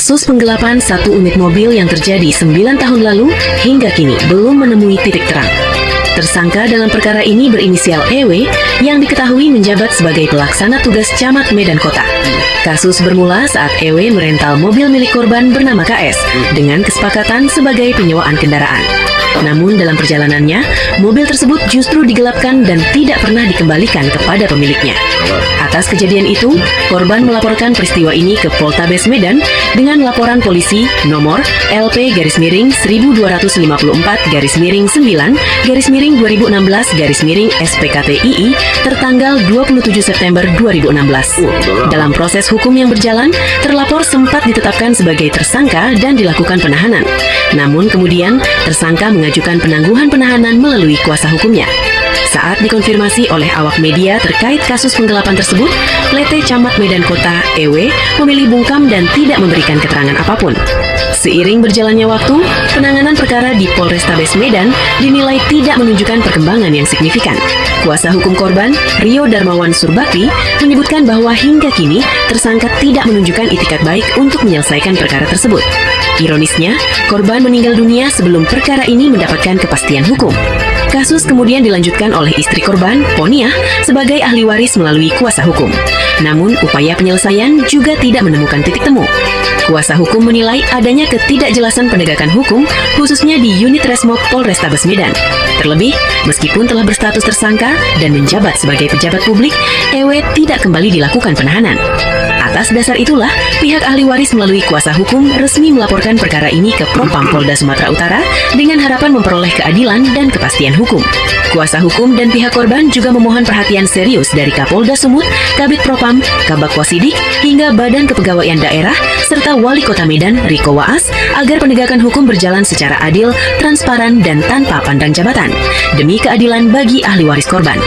Kasus penggelapan satu unit mobil yang terjadi 9 tahun lalu hingga kini belum menemui titik terang. Tersangka dalam perkara ini berinisial EW yang diketahui menjabat sebagai pelaksana tugas Camat Medan Kota. Kasus bermula saat EW merental mobil milik korban bernama KS dengan kesepakatan sebagai penyewaan kendaraan. Namun dalam perjalanannya, mobil tersebut justru digelapkan dan tidak pernah dikembalikan kepada pemiliknya. Atas kejadian itu, korban melaporkan peristiwa ini ke Poltabes Medan dengan laporan polisi nomor LP-9/2016/SPKTII tertanggal 27 September 2016. Dalam proses hukum yang berjalan, terlapor sempat ditetapkan sebagai tersangka dan dilakukan penahanan. Namun kemudian, tersangka mengajukan penangguhan penahanan melalui kuasa hukumnya. Saat dikonfirmasi oleh awak media terkait kasus penggelapan tersebut, PT Camat Medan Kota EW memilih bungkam dan tidak memberikan keterangan apapun. Seiring berjalannya waktu, penanganan perkara di Polrestabes Medan dinilai tidak menunjukkan perkembangan yang signifikan. Kuasa hukum korban, Rio Darmawan Surbakti, menyebutkan bahwa hingga kini tersangka tidak menunjukkan itikat baik untuk menyelesaikan perkara tersebut. Ironisnya, korban meninggal dunia sebelum perkara ini mendapatkan kepastian hukum. Kasus kemudian dilanjutkan oleh istri korban, Poniah, sebagai ahli waris melalui kuasa hukum. Namun, upaya penyelesaian juga tidak menemukan titik temu. Kuasa hukum menilai adanya ketidakjelasan penegakan hukum, khususnya di unit Resmob Polrestabes Medan. Terlebih, meskipun telah berstatus tersangka dan menjabat sebagai pejabat publik, EW tidak kembali dilakukan penahanan. Atas dasar itulah, pihak ahli waris melalui kuasa hukum resmi melaporkan perkara ini ke Propam Polda Sumatera Utara dengan harapan memperoleh keadilan dan kepastian hukum. Kuasa hukum dan pihak korban juga memohon perhatian serius dari Kapolda Sumut, Kabid Propam, Kabak Wasidik, hingga Badan Kepegawaian Daerah, serta Wali Kota Medan, Riko Waas, agar penegakan hukum berjalan secara adil, transparan, dan tanpa pandang jabatan, demi keadilan bagi ahli waris korban.